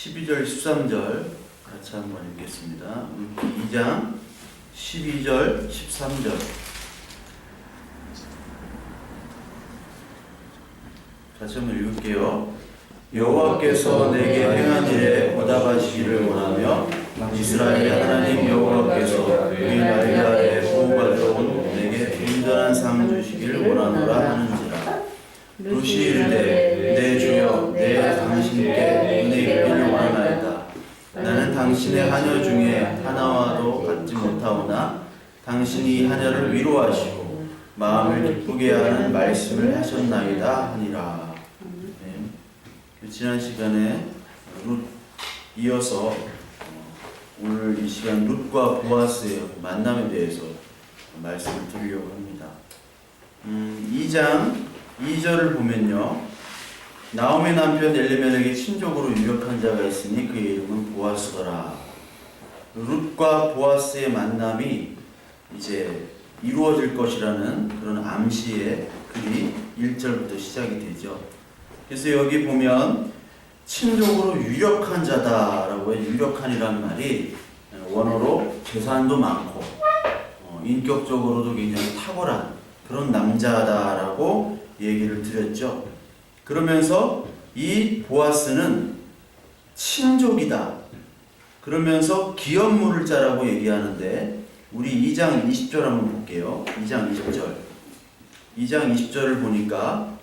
12절 13절 같이 한번 읽겠습니다. 2장 12절 13절 같이 한번 읽을게요. 여호와께서 내게 행한 일에 보답하시기를 원하며 이스라엘 하나님 여호와께서 그의 날개 아래 보호받아온 내게 온전한 상 주시기를 원하노라 하는지라. 룻이 이르되 내 주여 내 당신께 은혜 입기를 원하나이다. 나는 당신의 하녀 중에 하나와도 같지 못하오나 당신이 하녀를 위로하시고 마음을 기쁘게 하는 말씀을 하셨나이다 하니라. 네. 지난 시간에 룻 이어서 오늘 이 시간 룻과 보아스의 만남에 대해서 말씀을 드리려고 합니다. 2장 2절을 보면요, 나오미 남편 엘리멜렉의 친족으로 유력한 자가 있으니 그의 이름은 보아스더라. 룻과 보아스의 만남이 이제 이루어질 것이라는 그런 암시의 글이 1절부터 시작이 되죠. 그래서 여기 보면 친족으로 유력한 자다라고 해요. 유력한이란 말이 원어로 재산도 많고 인격적으로도 굉장히 탁월한 그런 남자다라고 얘기를 드렸죠. 그러면서 이 보아스는 친족이다. 그러면서 기업 물을 자라고 얘기하는데 우리 2장 20절 한번 볼게요. 2장 20절. 2장 20절을 보니까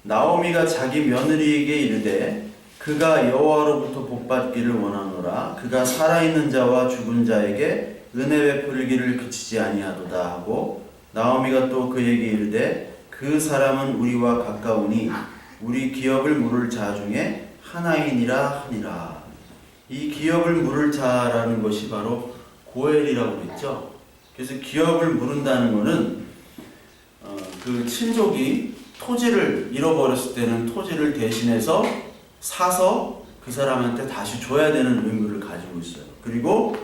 나오미가 자기 며느리에게 이르되 그가 여호와로부터 복받기를 원하노라. 그가 살아있는 자와 죽은 자에게 은혜 베풀기를 그치지 아니하도다 하고, 나오미가 또 그에게 이르되 그 사람은 우리와 가까우니 우리 기업을 물을 자 중에 하나이니라 하니라. 이 기업을 물을 자라는 것이 바로 고엘이라고 했죠. 그래서 기업을 물은다는 것은 그 친족이 토지를 잃어버렸을 때는 토지를 대신해서 사서 그 사람한테 다시 줘야 되는 의무를 가지고 있어요. 그리고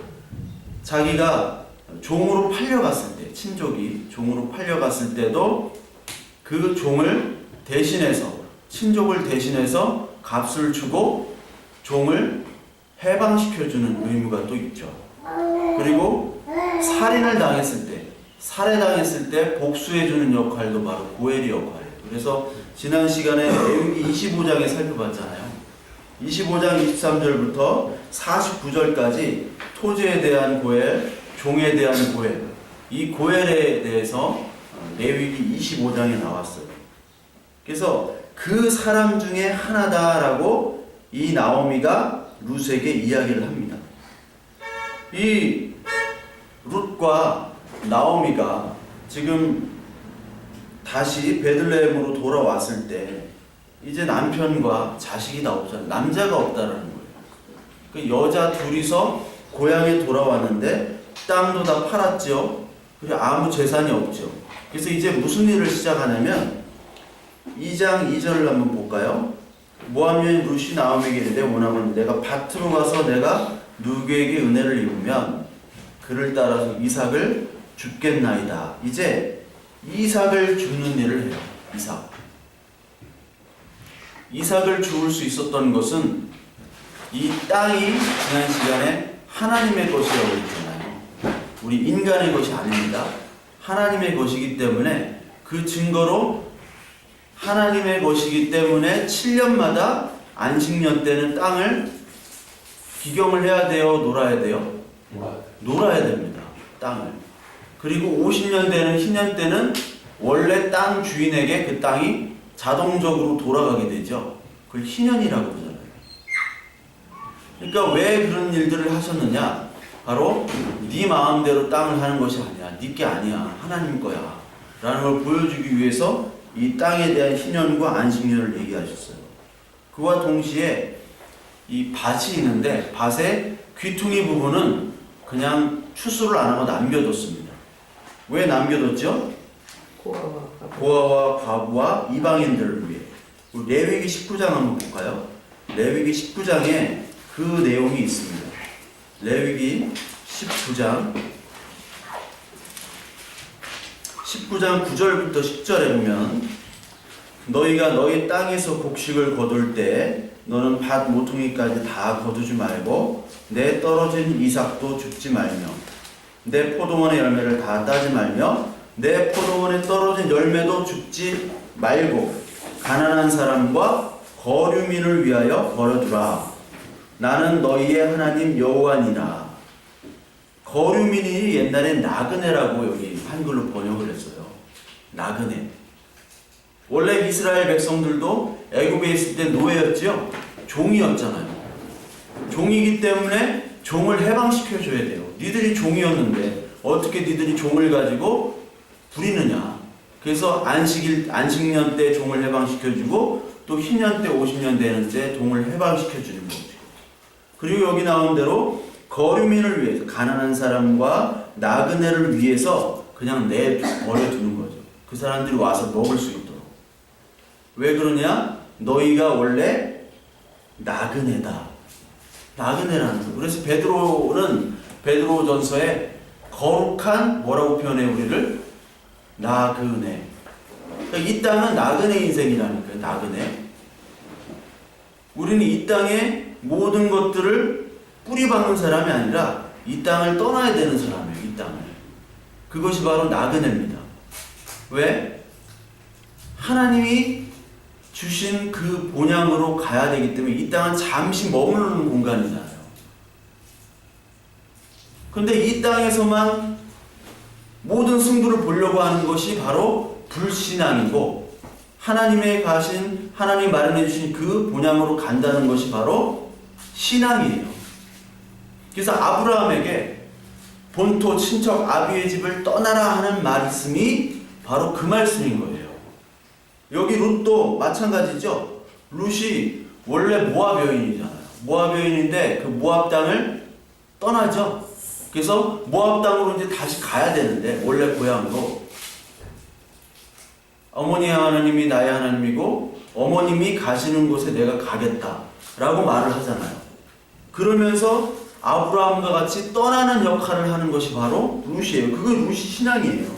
자기가 종으로 팔려갔을 때, 친족이 종으로 팔려갔을 때도 그 종을 대신해서, 친족을 대신해서 값을 주고 종을 해방시켜주는 의무가 또 있죠. 그리고 살인을 당했을 때, 살해당했을 때 복수해주는 역할도 바로 고엘의 역할이에요. 그래서 지난 시간에 레위기 25장에 살펴봤잖아요. 25장 23절부터 49절까지 토지에 대한 고엘, 종에 대한 고엘, 이 고엘에 대해서 레위기 25장에 나왔어요. 그래서 그 사람 중에 하나다라고 이 나오미가 룻에게 이야기를 합니다. 이 룻과 나오미가 지금 다시 베들레헴으로 돌아왔을 때 이제 남편과 자식이 나오잖아요. 남자가 없다라는 거예요. 그 여자 둘이서 고향에 돌아왔는데 땅도 다 팔았죠. 그리고 아무 재산이 없죠. 그래서 이제 무슨 일을 시작하냐면 2장 2절을 한번 볼까요? 모압 여인 룻이 나오미에게 이르되 원하면 내가 밭으로 가서 내가 누구에게 은혜를 입으면 그를 따라서 이삭을 줍겠나이다. 이제 이삭을 줍는 일을 해요. 이삭을 주울 수 있었던 것은 이 땅이 지난 시간에 하나님의 것이라고 했잖아요. 우리 인간의 것이 아닙니다. 하나님의 것이기 때문에 그 증거로 하나님의 것이기 때문에 7년마다 안식년 때는 땅을 기경을 해야 돼요? 놀아야 돼요? 놀아야 됩니다. 땅을. 그리고 50년 되는 희년 때는 원래 땅 주인에게 그 땅이 자동적으로 돌아가게 되죠. 그걸 희년이라고 그러잖아요. 그러니까 왜 그런 일들을 하셨느냐? 바로 네 마음대로 땅을 하는 것이 아니야. 네 게 아니야. 하나님 거야. 라는 걸 보여주기 위해서 이 땅에 대한 희년과 안식년을 얘기하셨어요. 그와 동시에 이 밭이 있는데 밭의 귀퉁이 부분은 그냥 추수를 안 하고 남겨뒀습니다. 왜 남겨뒀죠? 고아와 과부와 이방인들을 위해. 우리 레위기 19장 한번 볼까요? 레위기 19장에 그 내용이 있습니다. 레위기 19장 9절부터 10절에 보면 너희가 너희 땅에서 곡식을 거둘 때 너는 밭 모퉁이까지 다 거두지 말고 내 떨어진 이삭도 줍지 말며 내 포도원의 열매를 다 따지 말며 내 포도원에 떨어진 열매도 줍지 말고 가난한 사람과 거류민을 위하여 버려두라. 나는 너희의 하나님 여호와니라. 거류민이 옛날에 나그네라고 여기 한글로 번역을 했어요. 나그네. 원래 이스라엘 백성들도 애굽에 있을 때 노예였죠. 종이었잖아요. 종이기 때문에 종을 해방시켜줘야 돼요. 니들이 종이었는데 어떻게 니들이 종을 가지고 부리느냐. 그래서 안식년 때 종을 해방시켜주고 또 희년 때 50년 되는 때 종을 해방시켜주는 거죠. 그리고 여기 나온 대로 거류민을 위해서 가난한 사람과 나그네를 위해서 그냥 버려두는 거죠. 그 사람들이 와서 먹을 수 있도록. 왜 그러냐? 너희가 원래 나그네다. 나그네라는 거예요. 그래서 베드로는 베드로전서에 거룩한 뭐라고 표현해 우리를? 나그네. 그러니까 이 땅은 나그네 인생이라니까요. 나그네. 우리는 이 땅에 모든 것들을 뿌리박는 사람이 아니라 이 땅을 떠나야 되는 사람이에요. 이 땅을. 그것이 바로 나그네입니다. 왜? 하나님이 주신 그 본향으로 가야 되기 때문에 이 땅은 잠시 머무르는 공간이잖아요. 근데 이 땅에서만 모든 승부를 보려고 하는 것이 바로 불신앙이고 하나님이 마련해 주신 그 본향으로 간다는 것이 바로 신앙이에요. 그래서 아브라함에게 본토 친척 아비의 집을 떠나라 하는 말씀이 바로 그 말씀인 거예요. 여기 룻도 마찬가지죠. 룻이 원래 모압 여인이잖아요. 모압 여인인데 그 모압 땅을 떠나죠. 그래서 모압 땅으로 이제 다시 가야 되는데 원래 고향으로 어머니 하나님이 나의 하나님이고 어머님이 가시는 곳에 내가 가겠다라고 말을 하잖아요. 그러면서 아브라함과 같이 떠나는 역할을 하는 것이 바로 룻이에요. 그게 룻이 신앙이에요.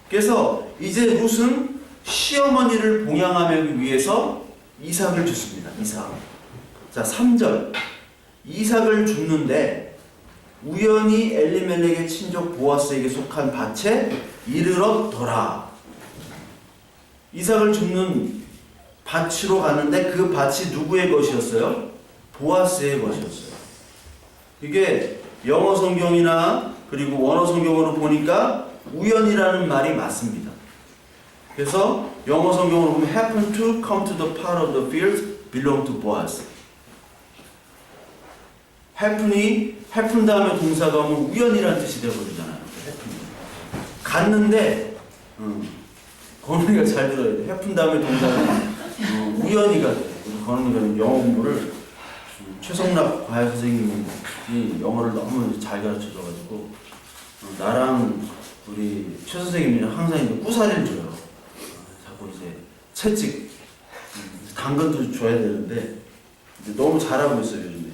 그래서 이제 룻은 시어머니를 봉양하기 위해서 이삭을 줬습니다. 이삭. 자, 3절. 이삭을 줍는데 우연히 엘리멜렉의 친족 보아스에게 속한 밭에 이르렀더라. 이삭을 줍는 밭으로 가는데 그 밭이 누구의 것이었어요? 보아스의 것이었어요. 이게 영어 성경이나 그리고 원어 성경으로 보니까 우연이라는 말이 맞습니다. 그래서 영어 성경으로 보면 happen to come to the part of the field belong to Boaz. happen 다음에 동사가 오면 우연이라는 뜻이 되어버리잖아요. 갔는데 건우이가 잘 들어야 돼. happen 다음에 동사는 우연히가 돼. 건우이가 영어 공부를 최성락 과외 선생님이 영어를 너무 잘 가르쳐줘가지고 나랑 우리 최 선생님이랑 항상 이제 꾸사리를 줘요. 자꾸 이제 채찍, 당근도 줘야 되는데 너무 잘하고 있어요 요즘에.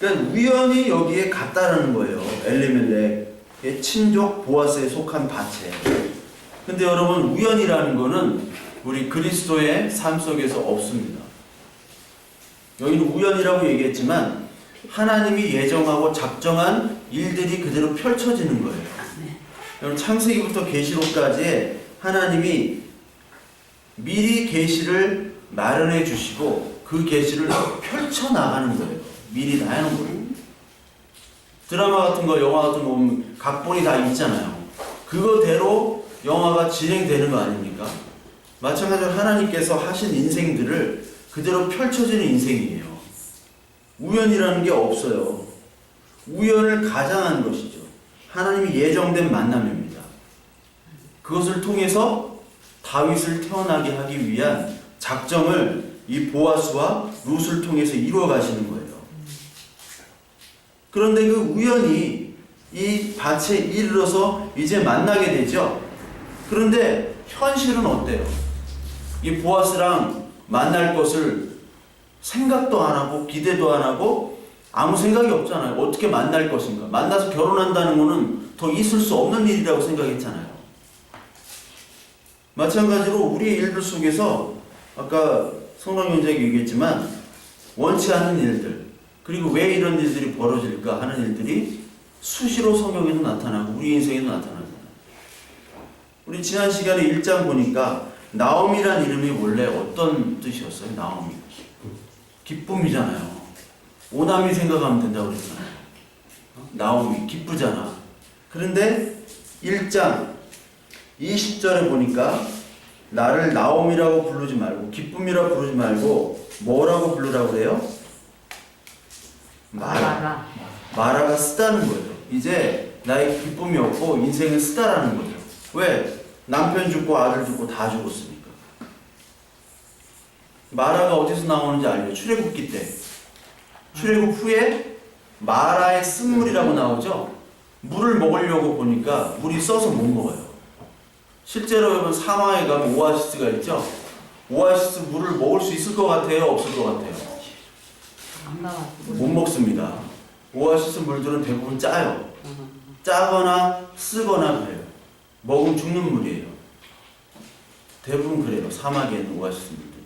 그러니까 우연히 여기에 갔다라는 거예요. 엘리멜렉의 친족 보아스에 속한 밭에. 근데 여러분 우연이라는 거는 우리 그리스도의 삶 속에서 없습니다. 여기는 우연이라고 얘기했지만 하나님이 예정하고 작정한 일들이 그대로 펼쳐지는 거예요. 여러분 창세기부터 계시록까지 하나님이 미리 계시를 마련해 주시고 그 계시를 펼쳐나가는 거예요. 미리 다 해놓은 거예요. 드라마 같은 거, 영화 같은 거 보면 각본이 다 있잖아요. 그거대로 영화가 진행되는 거 아닙니까? 마찬가지로 하나님께서 하신 인생들을 그대로 펼쳐지는 인생이에요. 우연이라는 게 없어요. 우연을 가장한 것이죠. 하나님이 예정된 만남입니다. 그것을 통해서 다윗을 태어나게 하기 위한 작정을 이 보아스와 룻을 통해서 이루어 가시는 거예요. 그런데 그 우연히 이 밭에 이르러서 이제 만나게 되죠. 그런데 현실은 어때요? 이 보아스랑 만날 것을 생각도 안 하고 기대도 안 하고 아무 생각이 없잖아요. 어떻게 만날 것인가. 만나서 결혼한다는 것은 더 있을 수 없는 일이라고 생각했잖아요. 마찬가지로 우리의 일들 속에서 아까 성령형제가 얘기했지만 원치 않는 일들, 그리고 왜 이런 일들이 벌어질까 하는 일들이 수시로 성경에도 나타나고 우리 인생에도 나타나잖아요. 우리 지난 시간에 1장 보니까 나옴이란 이름이 원래 어떤 뜻이었어요? 나옴이 기쁨이잖아요. 오남이 생각하면 된다고 그랬잖아요. 나옴이 기쁘잖아. 그런데 1장 20절에 보니까 나를 나옴이라고 부르지 말고 기쁨이라고 부르지 말고 뭐라고 부르라고 그래요? 마라. 마라가 쓰다는 거예요. 이제 나의 기쁨이 없고 인생은 쓰다라는 거죠. 왜? 남편 죽고 아들 죽고 다 죽었으니까. 마라가 어디서 나오는지 알죠? 출애굽기 때. 출애굽 후에 마라의 쓴물이라고 나오죠? 물을 먹으려고 보니까 물이 써서 못 먹어요. 실제로 여러분 사막에 가면 오아시스가 있죠? 오아시스 물을 먹을 수 있을 것 같아요? 없을 것 같아요? 못 먹습니다. 오아시스 물들은 대부분 짜요. 짜거나 쓰거나 그래요. 먹으면 죽는 물이에요. 대부분 그래요. 사막에 있는 오아시스 물들.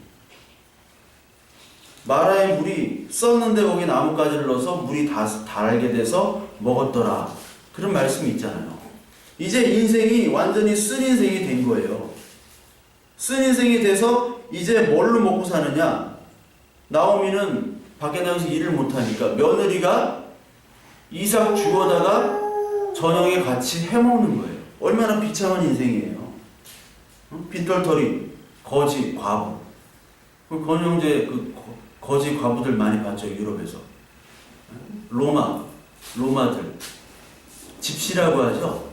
마라의 물이 썼는데 거기 나뭇가지를 넣어서 물이 다 달게 돼서 먹었더라. 그런 말씀이 있잖아요. 이제 인생이 완전히 쓴 인생이 된 거예요. 쓴 인생이 돼서 이제 뭘로 먹고 사느냐? 나오미는 밖에 나가서 일을 못하니까 며느리가 이삭 주워다가 저녁에 같이 해먹는 거예요. 얼마나 비참한 인생이에요. 빈털터리, 거지, 과부. 건영제 거지 과부들 많이 봤죠, 유럽에서. 로마들. 집시라고 하죠.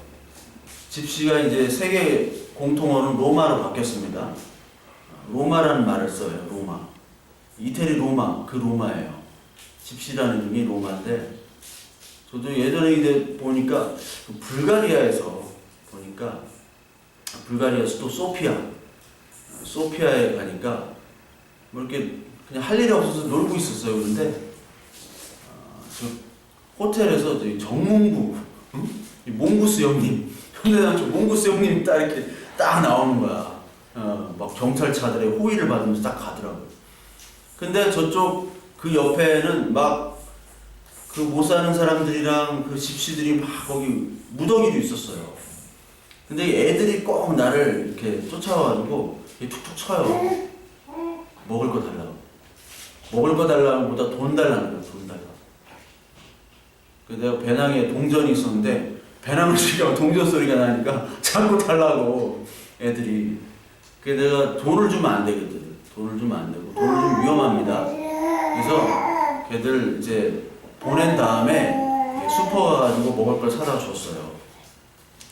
집시가 이제 세계 공통어는 로마로 바뀌었습니다. 로마라는 말을 써요, 로마. 이태리 로마, 그 로마예요. 집시라는 의미 로마인데, 저도 예전에 이제 보니까 불가리아에서 보니까 불가리아 수도 소피아에 가니까 뭐 이렇게 그냥 할 일이 없어서 놀고 있었어요. 그런데 저 호텔에서 정몽구, 몽구스 형님, 현대남쪽 몽구스 형님이 딱 이렇게 딱 나오는 거야. 막 경찰차들의 호의를 받으면서 딱 가더라고요. 근데 저쪽 그 옆에는 막 그 못 사는 사람들이랑 그 집시들이 막 거기 무더기도 있었어요. 근데 애들이 꼭 나를 이렇게 쫓아와가지고 툭툭 쳐요. 먹을 거 달라고. 먹을 거 달라고 보다 돈 달라는 거야, 돈 달라고. 그래서 내가 배낭에 동전이 있었는데 배낭을 치려고 동전 소리가 나니까 자꾸 달라고 애들이. 그래서 내가 돈을 주면 안 되거든. 돈을 주면 안 되고 돈을 주면 위험합니다. 그래서 걔들 이제 보낸 다음에 슈퍼 가가지고 먹을 걸 사다 줬어요.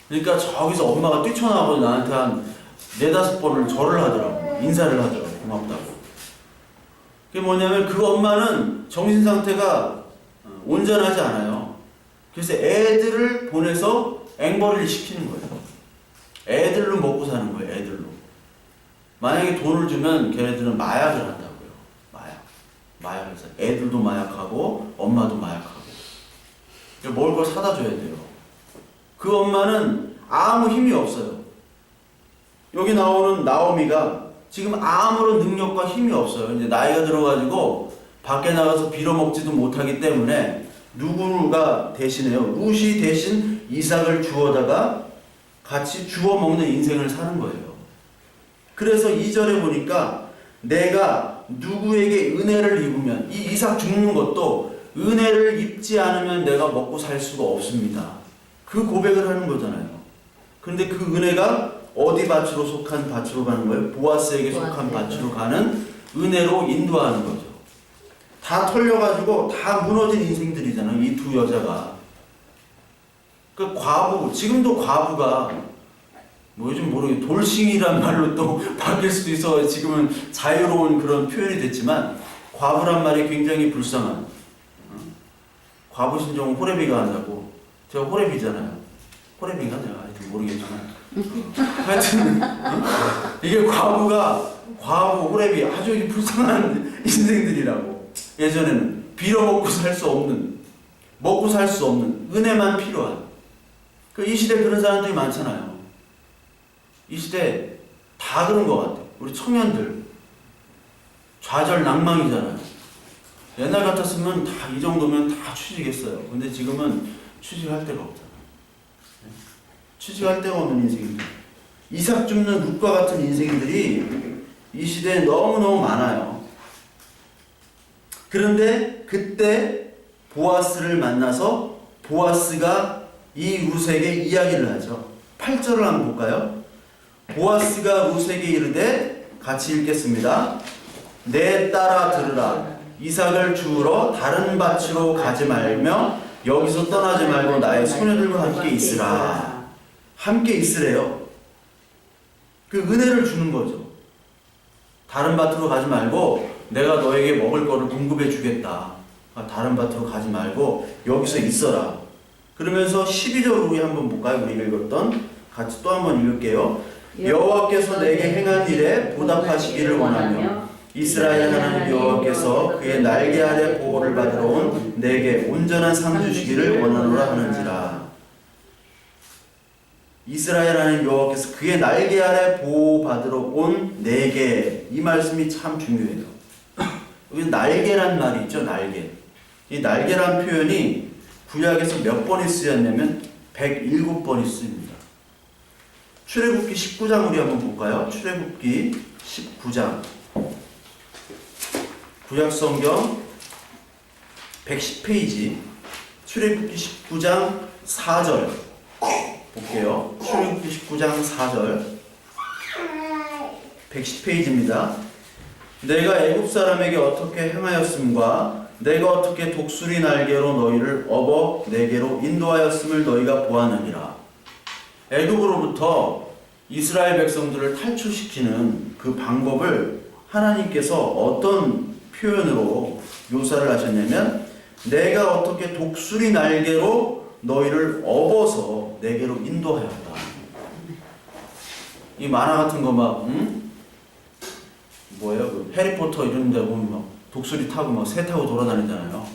그러니까 저기서 엄마가 뛰쳐나와서 나한테 한 4-5번을 절을 하더라고. 인사를 하더라고. 고맙다고. 그게 뭐냐면 그 엄마는 정신 상태가 온전하지 않아요. 그래서 애들을 보내서 앵벌이를 시키는 거예요. 애들로 먹고 사는 거예요. 애들로. 만약에 돈을 주면 걔네들은 마약을 한다고요. 마약을 해서 애들도 마약하고 엄마도 마약하고. 먹을 걸 사다 줘야 돼요. 그 엄마는 아무 힘이 없어요. 여기 나오는 나오미가 지금 아무런 능력과 힘이 없어요. 이제 나이가 들어가지고 밖에 나가서 빌어먹지도 못하기 때문에 누구가 대신해요? 룻이 대신 이삭을 주워다가 같이 주워 먹는 인생을 사는 거예요. 그래서 2절에 보니까 내가 누구에게 은혜를 입으면, 이 이삭 죽는 것도 은혜를 입지 않으면 내가 먹고 살 수가 없습니다. 그 고백을 하는 거잖아요. 그런데 그 은혜가 어디 밭으로 속한 밭으로 가는 거예요? 보아스에게 속한 밭으로 가는 은혜로 인도하는 거죠. 다 털려가지고 다 무너진 인생들이잖아요. 이 두 여자가. 그 과부, 지금도 과부가 뭐 요즘 모르겠 돌싱이란 말로 또 바뀔 수도 있어. 지금은 자유로운 그런 표현이 됐지만 과부란 말이 굉장히 불쌍한. 과부 신종은 호레비가 한다고. 제가 호레비잖아요. 호레비인가 내가 하여튼 모르겠지만 하여튼 이게 과부 호레비 아주 불쌍한 인생들이라고. 예전에는 빌어먹고 살 수 없는, 먹고 살 수 없는, 은혜만 필요한. 이 시대 그런 사람들이 많잖아요. 이 시대 다 그런 것 같아요. 우리 청년들 좌절낭망이잖아요. 옛날 같았으면 다 이 정도면 다 취직했어요. 근데 지금은 취직할 데가 없잖아요. 취직할 데가 없는 인생입니다. 이삭 줍는 룻과 같은 인생들이 이 시대에 너무너무 많아요. 그런데 그때 보아스를 만나서 보아스가 이 룻에게 이야기를 하죠. 8절을 한번 볼까요? 보아스가 룻에게 이르되, 같이 읽겠습니다. 내 딸아 들으라. 이삭을 주우러 다른 밭으로 가지 말며 여기서 떠나지 말고 나의 소녀들과 함께 있으라. 함께 있으래요. 그 은혜를 주는 거죠. 다른 밭으로 가지 말고 내가 너에게 먹을 거를 공급해 주겠다. 다른 밭으로 가지 말고 여기서 있어라. 그러면서 12절 우리 한번 볼까요? 우리 읽었던 같이 또 한번 읽을게요. 여호와께서 내게 행한 일에 보답하시기를 원하며 이스라엘 하나님 여호와께서 그의 날개 아래 보호를 받으러 온 내게 온전한 상 주시기를 원하노라 하는지라. 이스라엘 하나님 여호와께서 그의 날개 아래 보호받으러 온 내게, 이 말씀이 참 중요해요. 여기 날개란 말이 있죠. 날개. 이 날개란 표현이 구약에서 몇 번이 쓰였냐면 107번이 쓰입니다. 출애굽기 19장 우리 한번 볼까요? 출애굽기 19장 구약성경 110페이지 출애굽기 19장 4절 볼게요. 출애굽기 19장 4절 110페이지입니다. 내가 애굽 사람에게 어떻게 행하였음과 내가 어떻게 독수리 날개로 너희를 업어 내게로 인도하였음을 너희가 보았느니라. 애굽으로부터 이스라엘 백성들을 탈출시키는 그 방법을 하나님께서 어떤 표현으로 묘사를 하셨냐면, 내가 어떻게 독수리 날개로 너희를 업어서 내게로 인도하였다. 이 만화 같은 거 막 뭐예요? 그 해리포터 이런 데 보면 막 독수리 타고 막 새 타고 돌아다니잖아요.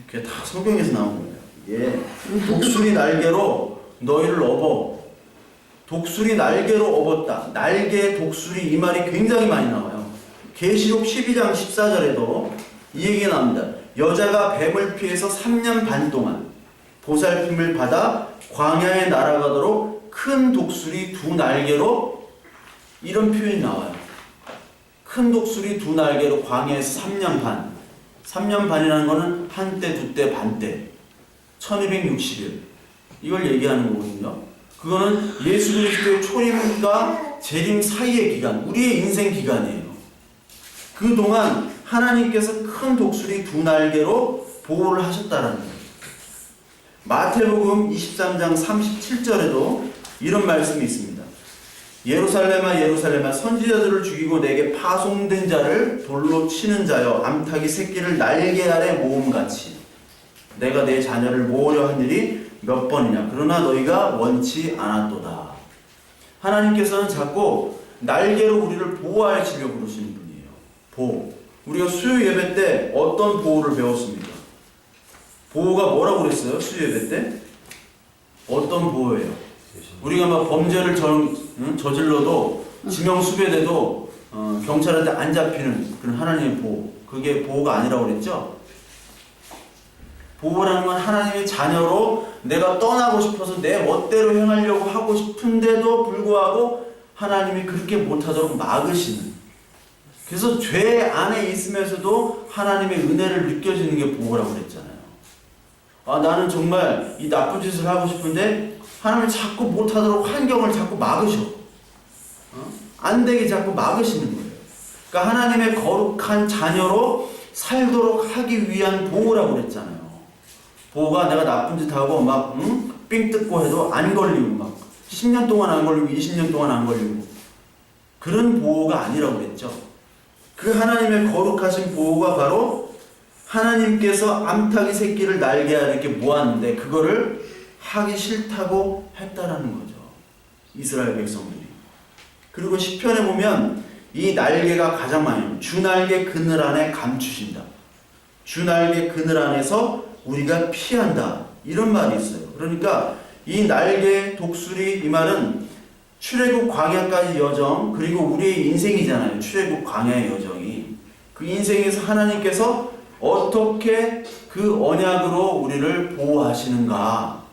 그게 다 성경에서 나온 거예요. 예. 독수리 날개로 너희를 업어. 독수리 날개로 업었다. 날개, 독수리, 이 말이 굉장히 많이 나와요. 계시록 12장 14절에도 이 얘기가 나옵니다. 여자가 뱀을 피해서 3년 반 동안 보살핌을 받아 광야에 날아가도록 큰 독수리 두 날개로, 이런 표현이 나와요. 큰 독수리 두 날개로 광야에서 3년 반. 3년 반이라는 것은 한때, 두때, 반때. 1260일. 이걸 얘기하는 거거든요. 그거는 예수 그리스도의 초림과 재림 사이의 기간, 우리의 인생 기간이에요. 그동안 하나님께서 큰 독수리 두 날개로 보호를 하셨다라는 거예요. 마태복음 23장 37절에도 이런 말씀이 있습니다. 예루살렘아 예루살렘아 선지자들을 죽이고 내게 파송된 자를 돌로 치는 자여, 암탉이 새끼를 날개 아래 모음같이 내가 내 자녀를 모으려 한 일이 몇 번이냐. 그러나 너희가 원치 않았도다. 하나님께서는 자꾸 날개로 우리를 보호하시려고 그러시는 분이에요. 보호. 우리가 수요 예배 때 어떤 보호를 배웠습니까? 보호가 뭐라고 그랬어요? 수요 예배 때? 어떤 보호예요? 우리가 막 범죄를 저질러도 지명수배돼도 경찰한테 안 잡히는 그런 하나님의 보호. 그게 보호가 아니라고 그랬죠? 보호라는 건 하나님의 자녀로 내가 떠나고 싶어서 내 멋대로 행하려고 하고 싶은데도 불구하고 하나님이 그렇게 못하도록 막으시는, 그래서 죄 안에 있으면서도 하나님의 은혜를 느껴지는 게 보호라고 그랬잖아요. 나는 정말 이 나쁜 짓을 하고 싶은데 하나님이 자꾸 못하도록 환경을 자꾸 막으셔. 안 되게 자꾸 막으시는 거예요. 그러니까 하나님의 거룩한 자녀로 살도록 하기 위한 보호라고 그랬잖아요. 보호가 내가 나쁜 짓 하고 막 삥 뜯고 해도 안 걸리고, 막 10년 동안 안 걸리고 20년 동안 안 걸리고, 그런 보호가 아니라고 그랬죠. 그 하나님의 거룩하신 보호가 바로 하나님께서 암탉이 새끼를 날개 아래 이렇게 모았는데 그거를 하기 싫다고 했다라는 거죠. 이스라엘 백성들이. 그리고 시편에 보면 이 날개가 가장 많이, 주 날개 그늘 안에 감추신다. 주 날개 그늘 안에서 우리가 피한다. 이런 말이 있어요. 그러니까 이 날개, 독수리, 이 말은 출애굽 광야까지 여정, 그리고 우리의 인생이잖아요. 출애굽 광야의 여정이. 그 인생에서 하나님께서 어떻게 그 언약으로 우리를 보호하시는가에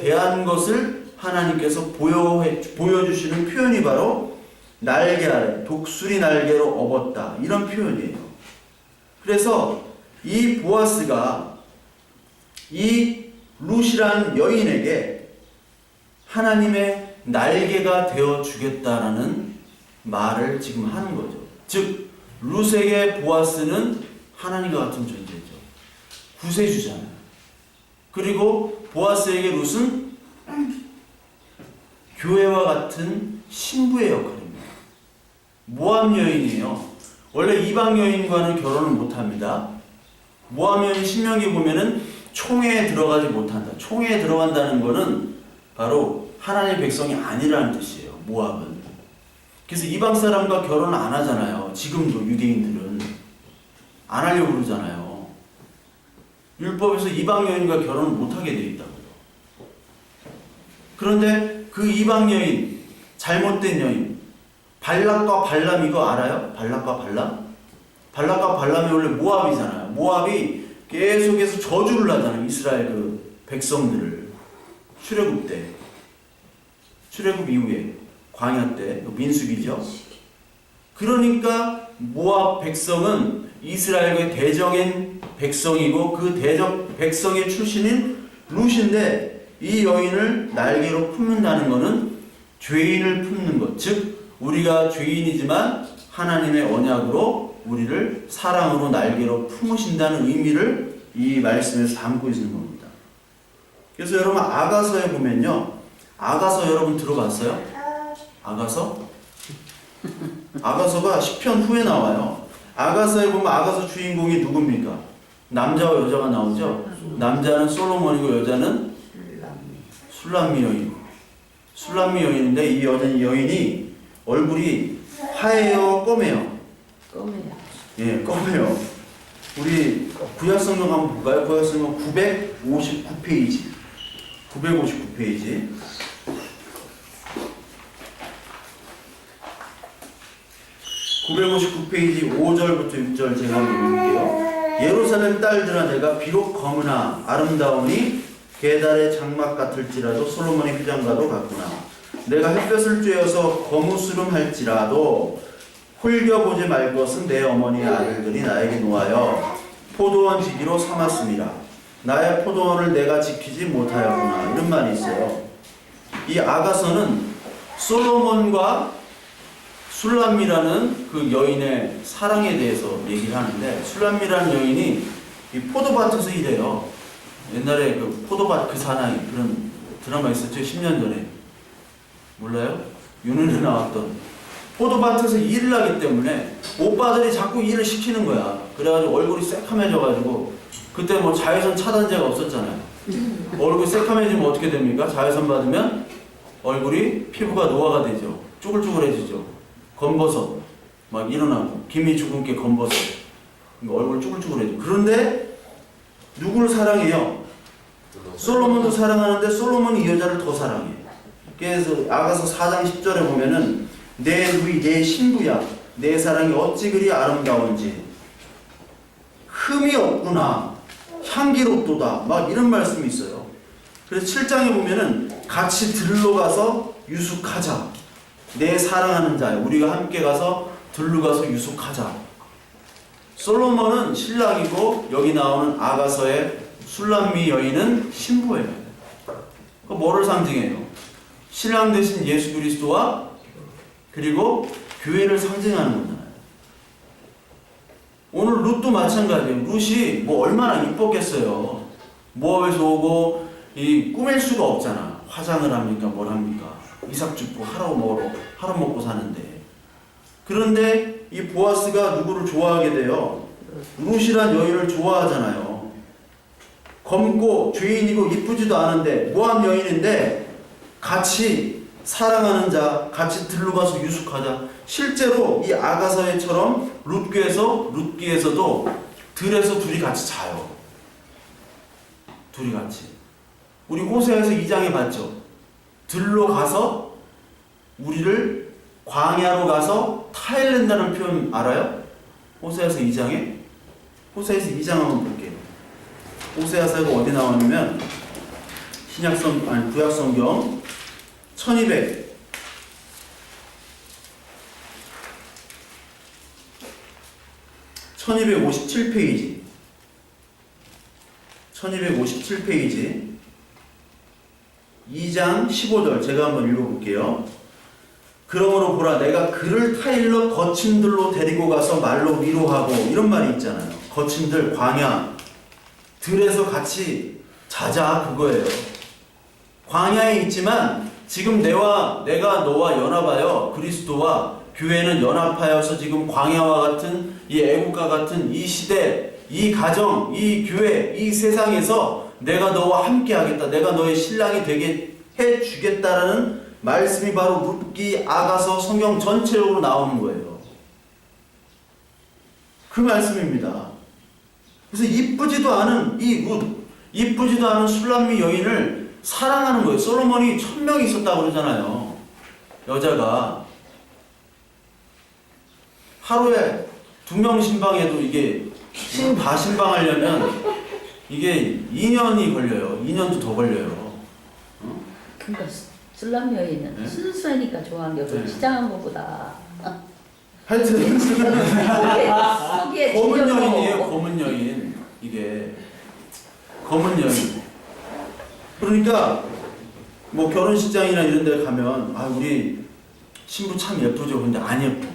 대한 것을 하나님께서 보여주시는 표현이 바로 날개 아래 독수리 날개로 업었다, 이런 표현이에요. 그래서 이 보아스가 이 룻이란 여인에게 하나님의 날개가 되어 주겠다라는 말을 지금 하는 거죠. 즉 룻에게 보아스는 하나님과 같은 존재죠. 구세주잖아요. 그리고 보아스에게 룻은 교회와 같은 신부의 역할입니다. 모압 여인이에요. 원래 이방 여인과는 결혼을 못합니다. 모압 여인 신명기 보면은 총회에 들어가지 못한다. 총회에 들어간다는 것은 바로 하나님의 백성이 아니라는 뜻이에요. 모압은. 그래서 이방 사람과 결혼 안 하잖아요. 지금도 유대인들은 안 하려고 그러잖아요. 율법에서 이방 여인과 결혼을 못하게 되어 있다고요. 그런데 그 이방 여인, 잘못된 여인, 발락과 발람, 이거 알아요? 발락과 발람? 발락과 발람이 원래 모압이잖아요. 모압이 계속해서 저주를 하잖아요. 이스라엘 그 백성들을. 출애굽 때, 출애굽 이후에 광야 때 민수기죠. 그러니까 모압 백성은 이스라엘의 대적인 백성이고 그 대적 백성의 출신인 룻인데, 이 여인을 날개로 품는다는 것은 죄인을 품는 것, 즉 우리가 죄인이지만 하나님의 언약으로 우리를 사랑으로 날개로 품으신다는 의미를 이 말씀에서 담고 있는 겁니다. 그래서 여러분 아가서에 보면요, 아가서 여러분 들어봤어요? 아가서? 아가서가 시편 후에 나와요. 아가서에 보면 아가서 주인공이 누굽니까? 남자와 여자가 나오죠. 남자는 솔로몬이고 여자는 술람미 여인. 술람미 여인인데 이 여인이 얼굴이 하얘요, 검해요? 검해요. 예, 검해요. 우리 구약성경 한번 볼까요? 구약성경 959페이지. 959페이지. 959페이지 5절부터 6절 제가 한번 읽을게요. 예루살렘 딸들아, 내가 비록 검으나 아름다우니 게달의 장막 같을지라도 솔로몬의 휘장과도 같구나. 내가 햇볕을 쬐어서 거무스름할지라도 홀겨보지 말 것은 내 어머니의 아들들이 나에게 놓아여 포도원 지기로 삼았습니다. 나의 포도원을 내가 지키지 못하였구나. 이런 말이 있어요. 이 아가서는 솔로몬과 술람미라는 그 여인의 사랑에 대해서 얘기를 하는데, 술람미라는 여인이 이 포도밭에서 일해요. 옛날에 그 포도밭 그 사나이, 그런 드라마 있었죠? 10년 전에. 몰라요? 윤은혜 나왔던. 포도밭에서 일을 하기 때문에 오빠들이 자꾸 일을 시키는 거야. 그래가지고 얼굴이 새카매져가지고, 그때 뭐 자외선 차단제가 없었잖아요. 얼굴이 새카매지면 어떻게 됩니까? 자외선 받으면 얼굴이, 피부가 노화가 되죠. 쭈글쭈글해지죠. 검버섯 막 일어나고, 김이 죽은 게 검버섯, 얼굴 쭈글쭈글해지죠. 그런데 누구를 사랑해요? 솔로몬도 사랑하는데 솔로몬이 이 여자를 더 사랑해. 그래서 아가서 4장 10절에 보면은 내 누이 내 신부야, 내 사랑이 어찌 그리 아름다운지, 흠이 없구나, 향기롭도다, 막 이런 말씀이 있어요. 그래서 7장에 보면은 같이 들러 가서 유숙하자. 내 사랑하는 자야, 우리가 함께 가서 들러 가서 유숙하자. 솔로몬은 신랑이고 여기 나오는 아가서의 술람미 여인은 신부예요. 그 뭐를 상징해요? 신랑 대신 예수 그리스도와 그리고 교회를 상징하는 거잖아요. 오늘 룻도 마찬가지예요. 룻이 뭐 얼마나 이뻤겠어요. 모압에서 오고 이 꾸밀 수가 없잖아. 화장을 합니까? 뭘 합니까? 이삭 죽고 하루 먹고 사는데. 그런데 이 보아스가 누구를 좋아하게 돼요? 룻이란 여인을 좋아하잖아요. 검고 죄인이고 이쁘지도 않은데 모압 여인인데 같이 사랑하는 자, 같이 들러가서 유숙하자. 실제로 이 아가서에처럼 룻기에서도 들에서 둘이 같이 자요. 둘이 같이. 우리 호세아에서 2장에 봤죠. 들로 가서 우리를 광야로 가서 타일랜다는 표현 알아요? 호세아서 2장에? 호세아서 2장 한번 볼게요. 호세아서가 어디 나오냐면 구약 성경 1257페이지 1257페이지 2장 15절 제가 한번 읽어볼게요. 그러므로 보라 내가 그를 타일러 거친들로 데리고 가서 말로 위로하고 이런 말이 있잖아요. 거친들 광야 들에서 같이 자자 그거예요. 광야에 있지만 지금 내가 너와 연합하여 그리스도와 교회는 연합하여서 지금 광야와 같은 이 애국과 같은 이 시대 이 가정 이 교회 이 세상에서 내가 너와 함께 하겠다. 내가 너의 신랑이 되게 해주겠다라는 말씀이 바로 룻기 아가서 성경 전체적으로 나오는 거예요. 그 말씀입니다. 그래서 이쁘지도 않은 이 룻, 이쁘지도 않은 술람미 여인을 사랑하는 거예요. 솔로몬이 1000명이 있었다고 그러잖아요. 여자가 하루에 2명 신방해도 이게 다 신방하려면 이게 2년이 걸려요. 2년도 더 걸려요. 그러니까 술람 여인은 네? 순수하니까 좋아한 게 네. 치장한 것보다 하여튼 속에 검은 찢어서 여인이에요. 검은 여인. 이게 검은 여인. 그러니까 뭐 결혼식장이나 이런 데 가면 아 우리 신부 참 예쁘죠. 근데 안 예뻐.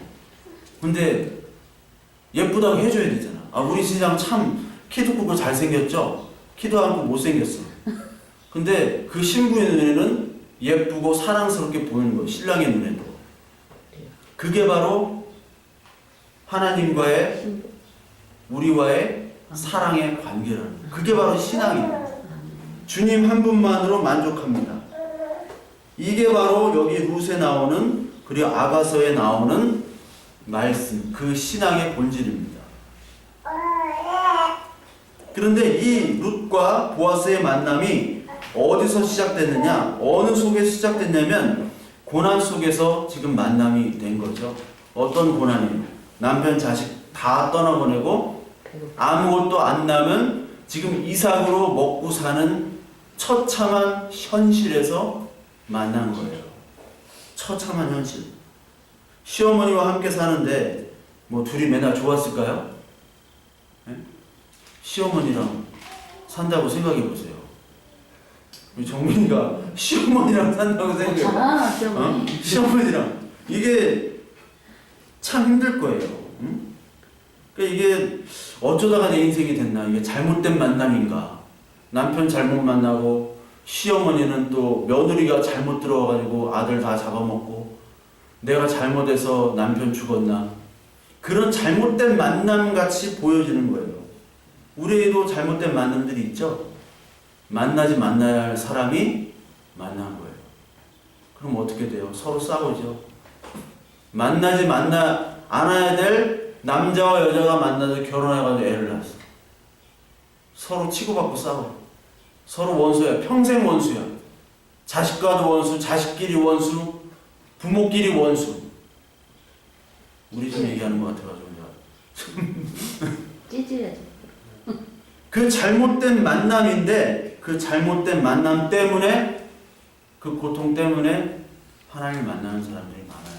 근데 예쁘다고 해줘야 되잖아. 아 우리 신랑 참 키도 크고 잘생겼죠. 키도 않고 못생겼어. 근데 그 신부의 눈에는 예쁘고 사랑스럽게 보이는 거예요. 신랑의 눈에도. 그게 바로 하나님과의 우리와의 사랑의 관계라는 거예요. 그게 바로 신앙이에요. 주님 한 분만으로 만족합니다. 이게 바로 여기 룻에 나오는 그리고 아가서에 나오는 말씀, 그 신앙의 본질입니다. 그런데 이 룻과 보아스의 만남이 어디서 시작됐느냐? 어느 속에서 시작됐냐면 고난 속에서 지금 만남이 된 거죠. 어떤 고난이에요? 남편 자식 다 떠나보내고 아무것도 안 남은 지금 이삭으로 먹고 사는 처참한 현실에서 만난 거예요. 처참한 현실. 시어머니와 함께 사는데 뭐 둘이 맨날 좋았을까요? 네? 시어머니랑 산다고 생각해 보세요. 우리 정민이가 시어머니랑 산다고 생각해 보세요. 시어머니랑 이게 참 힘들 거예요. 응? 그러니까 이게 어쩌다가 내 인생이 됐나? 이게 잘못된 만남인가? 남편 잘못 만나고 시어머니는 또 며느리가 잘못 들어와가지고 아들 다 잡아먹고 내가 잘못해서 남편 죽었나? 그런 잘못된 만남 같이 보여지는 거예요. 우리에도 잘못된 만남들이 있죠? 만나지 만나야 할 사람이 만난 거예요. 그럼 어떻게 돼요? 서로 싸우죠. 만나지 않아야 될 남자와 여자가 만나서 결혼해가지고 애를 낳았어. 서로 치고받고 싸워. 서로 원수야. 평생 원수야. 자식과도 원수, 자식끼리 원수, 부모끼리 원수. 우리 좀 얘기하는 것 같아가지고 찌질해져. 그 잘못된 만남인데 그 잘못된 만남 때문에 그 고통 때문에 하나님을 만나는 사람들이 많아요.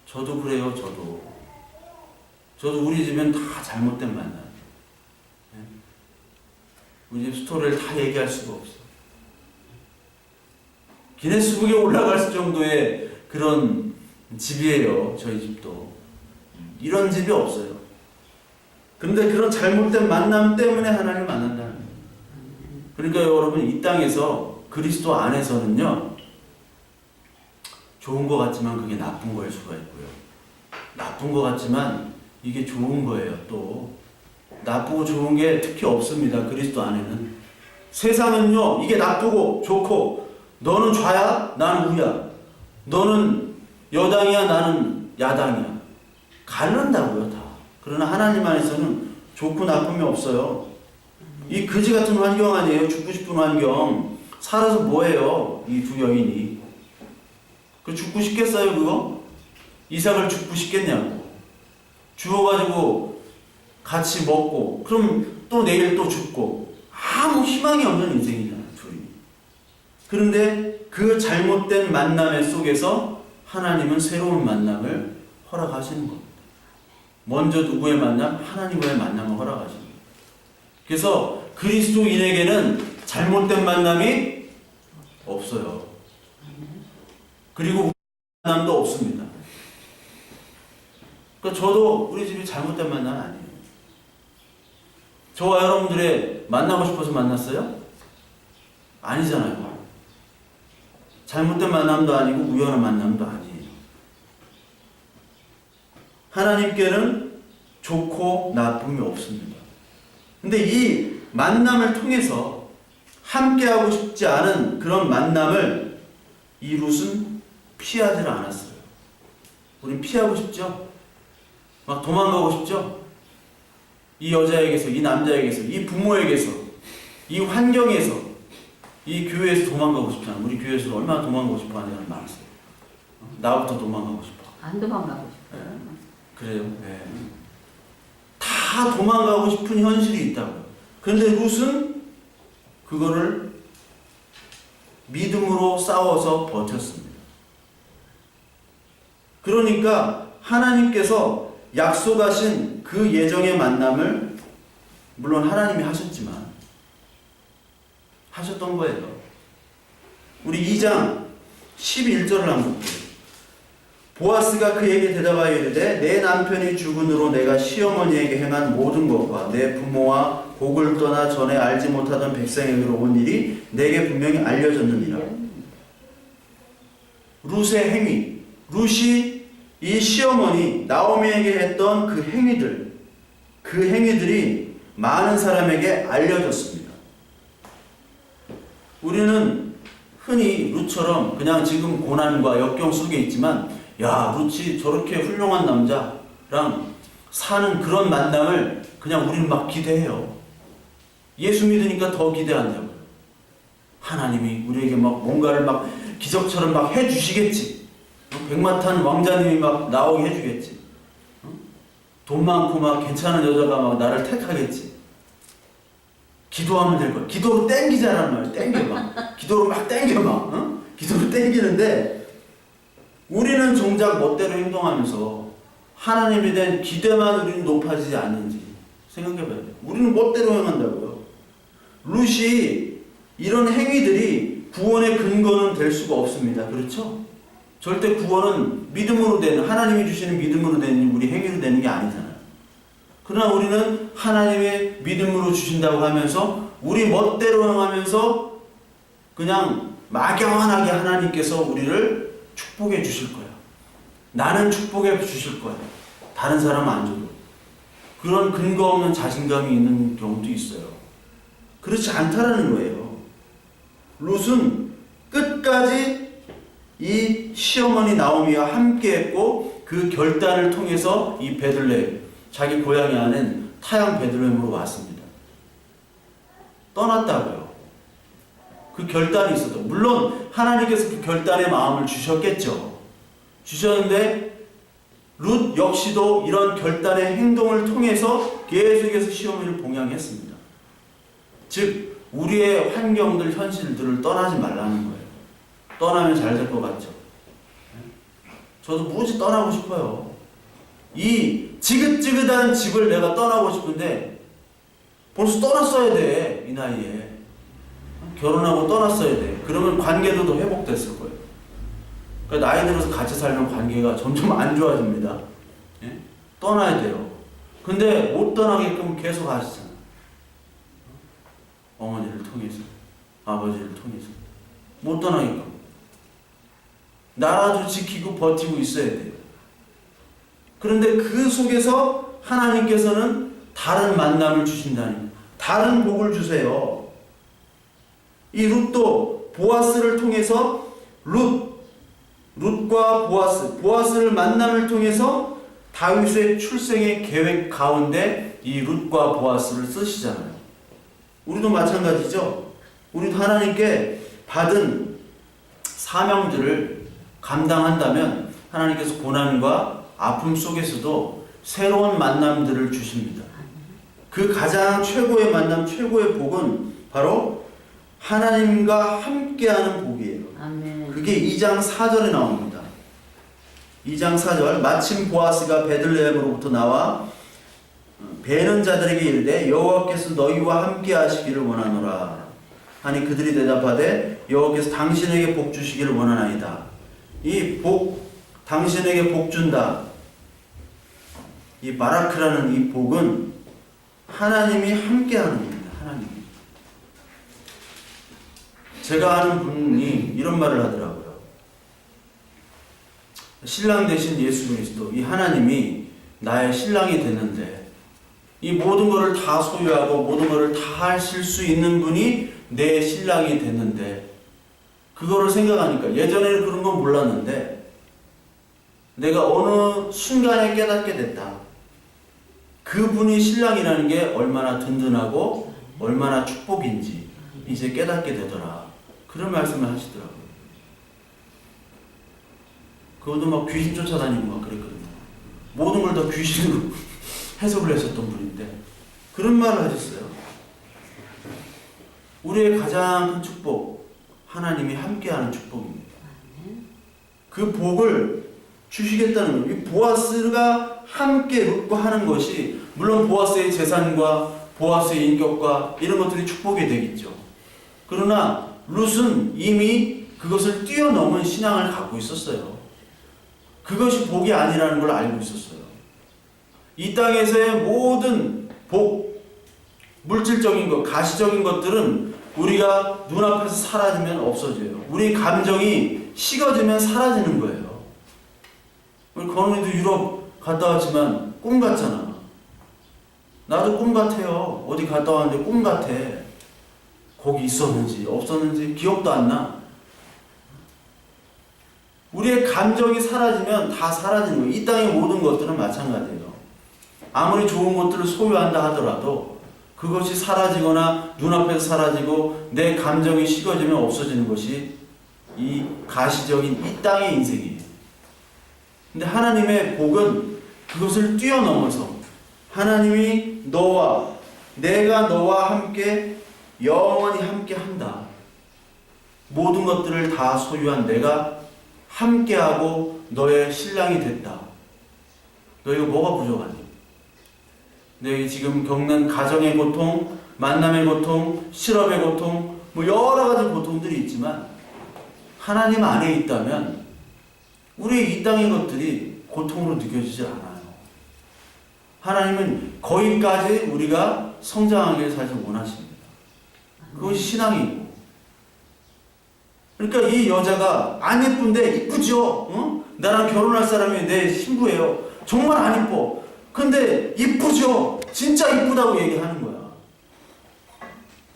저도 그래요. 저도 우리 집엔 다 잘못된 만남. 우리 집 스토리를 다 얘기할 수가 없어. 기네스북에 올라갈 정도의 그런 집이에요. 저희 집도. 이런 집이 없어요. 그런데 그런 잘못된 만남 때문에 하나님을 만난다는 거예요. 그러니까 여러분 이 땅에서 그리스도 안에서는요. 좋은 것 같지만 그게 나쁜 거일 수가 있고요. 나쁜 것 같지만 이게 좋은 거예요. 또 나쁘고 좋은 게 특히 없습니다. 그리스도 안에는. 세상은요. 이게 나쁘고 좋고 너는 좌야 나는 우야. 너는 여당이야 나는 야당이야. 가른다고요 다. 그러나 하나님 안에서는 좋고 나쁨이 없어요. 이 그지 같은 환경 아니에요. 죽고 싶은 환경. 살아서 뭐해요 이 두 여인이. 그 죽고 싶겠어요 그거? 이삭을 죽고 싶겠냐고. 주워가지고 같이 먹고 그럼 또 내일 또 죽고 아무 희망이 없는 인생이잖아요. 둘이. 그런데 그 잘못된 만남 속에서 하나님은 새로운 만남을 허락하시는 겁니다. 먼저 누구의 만남? 하나님과의 만남을 허락하시는 거예요. 그래서 그리스도인에게는 잘못된 만남이 없어요. 그리고 만남도 없습니다. 그러니까 저도 우리 집이 잘못된 만남 아니에요. 저와 여러분들의 만나고 싶어서 만났어요? 아니잖아요. 잘못된 만남도 아니고 우연한 만남도 아니에요. 하나님께는 좋고 나쁨이 없습니다. 근데 이 만남을 통해서 함께하고 싶지 않은 그런 만남을 이 룻은 피하지 않았어요. 우린 피하고 싶죠? 막 도망가고 싶죠? 이 여자에게서, 이 남자에게서, 이 부모에게서, 이 환경에서, 이 교회에서 도망가고 싶잖아. 우리 교회에서 얼마나 도망가고 싶어 하는 사람 많았어요. 나부터 도망가고 싶어. 안 도망가고 싶어요. 네. 그래요? 네. 다 도망가고 싶은 현실이 있다고요. 그런데 룻은 그거를 믿음으로 싸워서 버텼습니다. 그러니까 하나님께서 약속하신 그 예정의 만남을 물론 하나님이 하셨지만 하셨던 거예요. 우리 2장 11절을 한번 볼게요. 보아스가 그에게 대답하여 이르되 내 남편이 죽은으로 내가 시어머니에게 행한 모든 것과 내 부모와 곡을 떠나 전에 알지 못하던 백성에게로 온 일이 내게 분명히 알려졌느니라. 룻의 행위, 룻이 이 시어머니 나오미에게 했던 그 행위들이 많은 사람에게 알려졌습니다. 우리는 흔히 룻처럼 그냥 지금 고난과 역경 속에 있지만 야, 룻이 저렇게 훌륭한 남자랑 사는 그런 만남을 그냥 우리는 막 기대해요. 예수 믿으니까 더 기대한다고요. 하나님이 우리에게 막 뭔가를 막 기적처럼 막 해주시겠지. 백마탄 왕자님이 막 나오게 해주겠지. 돈 많고 막 괜찮은 여자가 막 나를 택하겠지. 기도하면 될 거야. 기도로 땡기자란 말이야. 땡겨 막. 기도로 막 땡겨 막. 어? 기도로 땡기는데 우리는 정작 멋대로 행동하면서 하나님에 대한 기대만 우리는 높아지지 않는지 생각해봐야 돼요. 우리는 멋대로 행한다고요. 룻이 이런 행위들이 구원의 근거는 될 수가 없습니다. 그렇죠? 절대 구원은 믿음으로 되는, 하나님이 주시는 믿음으로 되는 우리 행위로 되는 게 아니잖아요. 그러나 우리는 하나님의 믿음으로 주신다고 하면서 우리 멋대로 행하면서 그냥 막연하게 하나님께서 우리를 축복해 주실 거야. 나는 축복해 주실 거야. 다른 사람은 안 줘도. 그런 근거 없는 자신감이 있는 경우도 있어요. 그렇지 않다라는 거예요. 룻은 끝까지 이 시어머니 나오미와 함께했고 그 결단을 통해서 이 베들레헴, 자기 고향이 아닌 타향 베들레헴으로 왔습니다. 떠났다고요. 그 결단이 있어도 물론 하나님께서 그 결단의 마음을 주셨겠죠. 주셨는데 룻 역시도 이런 결단의 행동을 통해서 계속해서 시어머니를 봉양했습니다. 즉 우리의 환경들, 현실들을 떠나지 말라는 거예요. 떠나면 잘 될 것 같죠. 저도 무지 떠나고 싶어요. 이 지긋지긋한 집을 내가 떠나고 싶은데 벌써 떠났어야 돼. 이 나이에. 결혼하고 떠났어야 돼. 그러면 관계도 더 회복됐을 거예요. 그러니까 나이 들어서 같이 살면 관계가 점점 안 좋아집니다. 예? 떠나야 돼요. 근데 못 떠나게끔 계속 하시잖아요. 어머니를 통해서, 아버지를 통해서. 못 떠나게끔. 나라도 지키고 버티고 있어야 돼요. 그런데 그 속에서 하나님께서는 다른 만남을 주신다니, 다른 복을 주세요. 이 룻도 보아스를 통해서 룻과 보아스를 만남을 통해서 다윗의 출생의 계획 가운데 이 룻과 보아스를 쓰시잖아요. 우리도 마찬가지죠. 우리도 하나님께 받은 사명들을 감당한다면 하나님께서 고난과 아픔 속에서도 새로운 만남들을 주십니다. 그 가장 최고의 만남, 최고의 복은 바로 하나님과 함께하는 복이에요. 아멘. 그게 2장 4절에 나옵니다. 2장 4절 마침 보아스가 베들레헴으로부터 나와 베는 자들에게 이르되 여호와께서 너희와 함께 하시기를 원하노라 하니 그들이 대답하되 여호와께서 당신에게 복 주시기를 원하나이다. 이 복, 당신에게 복 준다. 이 바라크라는 이 복은 하나님이 함께하는 겁니다. 하나님이. 제가 아는 분이 이런 말을 하더라고요. 신랑 되신 예수 그리스도, 이 하나님이 나의 신랑이 됐는데 이 모든 것을 다 소유하고 모든 것을 다 하실 수 있는 분이 내 신랑이 됐는데 그거를 생각하니까 예전에는 그런 건 몰랐는데 내가 어느 순간에 깨닫게 됐다. 그분이 신랑이라는 게 얼마나 든든하고 얼마나 축복인지 이제 깨닫게 되더라. 그런 말씀을 하시더라고요. 그것도 막 귀신 쫓아다니고 막 그랬거든요. 모든 걸 다 귀신으로 해석을 했었던 분인데 그런 말을 하셨어요. 우리의 가장 큰 축복, 하나님이 함께하는 축복입니다. 그 복을 주시겠다는 거예요. 이 보아스가 함께 룻과 하는 것이 물론 보아스의 재산과 보아스의 인격과 이런 것들이 축복이 되겠죠. 그러나 룻은 이미 그것을 뛰어넘은 신앙을 갖고 있었어요. 그것이 복이 아니라는 걸 알고 있었어요. 이 땅에서의 모든 복, 물질적인 것, 가시적인 것들은 우리가 눈앞에서 사라지면 없어져요. 우리 감정이 식어지면 사라지는 거예요. 우리 건우이도 유럽 갔다 왔지만 꿈 같잖아. 나도 꿈 같아요. 어디 갔다 왔는데 꿈 같아. 거기 있었는지 없었는지 기억도 안 나. 우리의 감정이 사라지면 다 사라지는 거예요. 이 땅의 모든 것들은 마찬가지예요. 아무리 좋은 것들을 소유한다 하더라도 그것이 사라지거나 눈앞에서 사라지고 내 감정이 식어지면 없어지는 것이 이 가시적인 이 땅의 인생이에요. 근데 하나님의 복은 그것을 뛰어넘어서 하나님이 너와 내가 너와 함께 영원히 함께 한다. 모든 것들을 다 소유한 내가 함께하고 너의 신랑이 됐다. 너희가 뭐가 부족하니? 너희 지금 겪는 가정의 고통, 만남의 고통, 실업의 고통, 뭐 여러 가지 고통들이 있지만 하나님 안에 있다면 우리의 이 땅의 것들이 고통으로 느껴지지 않아요. 하나님은 거기까지 우리가 성장하기를 사실 원하십니다. 그것이 신앙이고. 그러니까 이 여자가 안 예쁜데 이쁘죠? 응? 나랑 결혼할 사람이 내 신부예요. 정말 안 이뻐. 근데 이쁘죠? 진짜 이쁘다고 얘기하는 거야.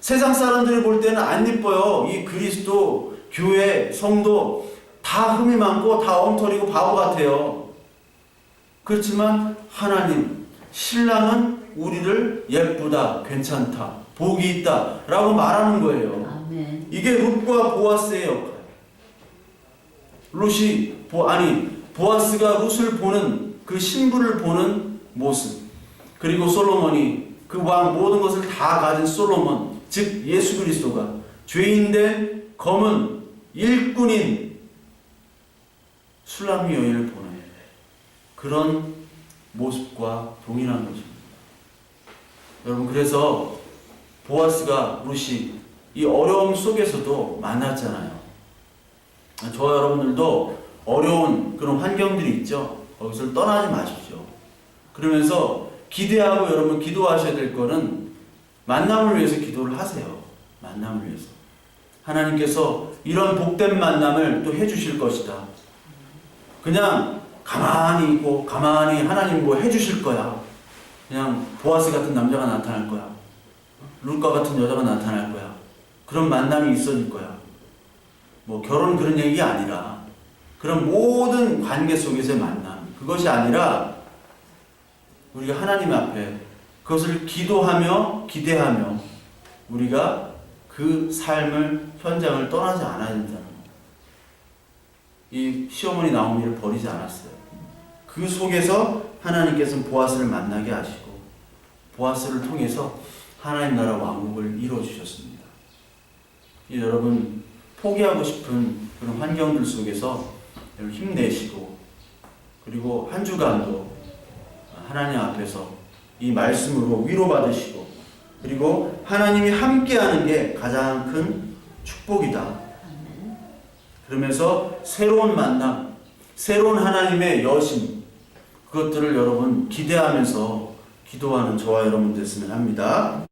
세상 사람들이 볼 때는 안 이뻐요. 이 그리스도, 교회, 성도 다 흠이 많고 다 엉터리고 바보 같아요. 그렇지만 하나님, 신랑은 우리를 예쁘다, 괜찮다, 복이 있다 라고 말하는 거예요. 아멘. 이게 룻과 보아스의 역할. 보아스가 룻을 보는 그 신부를 보는 모습. 그리고 솔로몬이 그 왕 모든 것을 다 가진 솔로몬, 즉 예수 그리스도가 죄인된 검은 일꾼인 술람미 여인을 보는 그런 모습과 동일한 것입니다. 여러분, 그래서 보아스가 룻이 이 어려움 속에서도 만났잖아요. 저와 여러분들도 어려운 그런 환경들이 있죠. 거기서 떠나지 마십시오. 그러면서 기대하고 여러분 기도하셔야 될 거는 만남을 위해서 기도를 하세요. 만남을 위해서. 하나님께서 이런 복된 만남을 또 해주실 것이다. 그냥 가만히 있고 가만히 하나님 뭐 해주실 거야. 그냥 보아스 같은 남자가 나타날 거야. 룻과 같은 여자가 나타날 거야. 그런 만남이 있어질 거야. 뭐 결혼 그런 얘기가 아니라 그런 모든 관계 속에서의 만남. 그것이 아니라 우리가 하나님 앞에 그것을 기도하며 기대하며 우리가 그 삶을 현장을 떠나지 않아야 된다는 거. 이 시어머니 나오미를 버리지 않았어요. 그 속에서 하나님께서는 보아스를 만나게 하시고 보아스를 통해서 하나님 나라 왕국을 이루어 주셨습니다. 여러분 포기하고 싶은 그런 환경들 속에서 여러분 힘내시고 그리고 한 주간도 하나님 앞에서 이 말씀으로 위로받으시고 그리고 하나님이 함께하는 게 가장 큰 축복이다. 그러면서 새로운 만남, 새로운 하나님의 여심 그것들을 여러분 기대하면서 기도하는 저와 여러분 됐으면 합니다.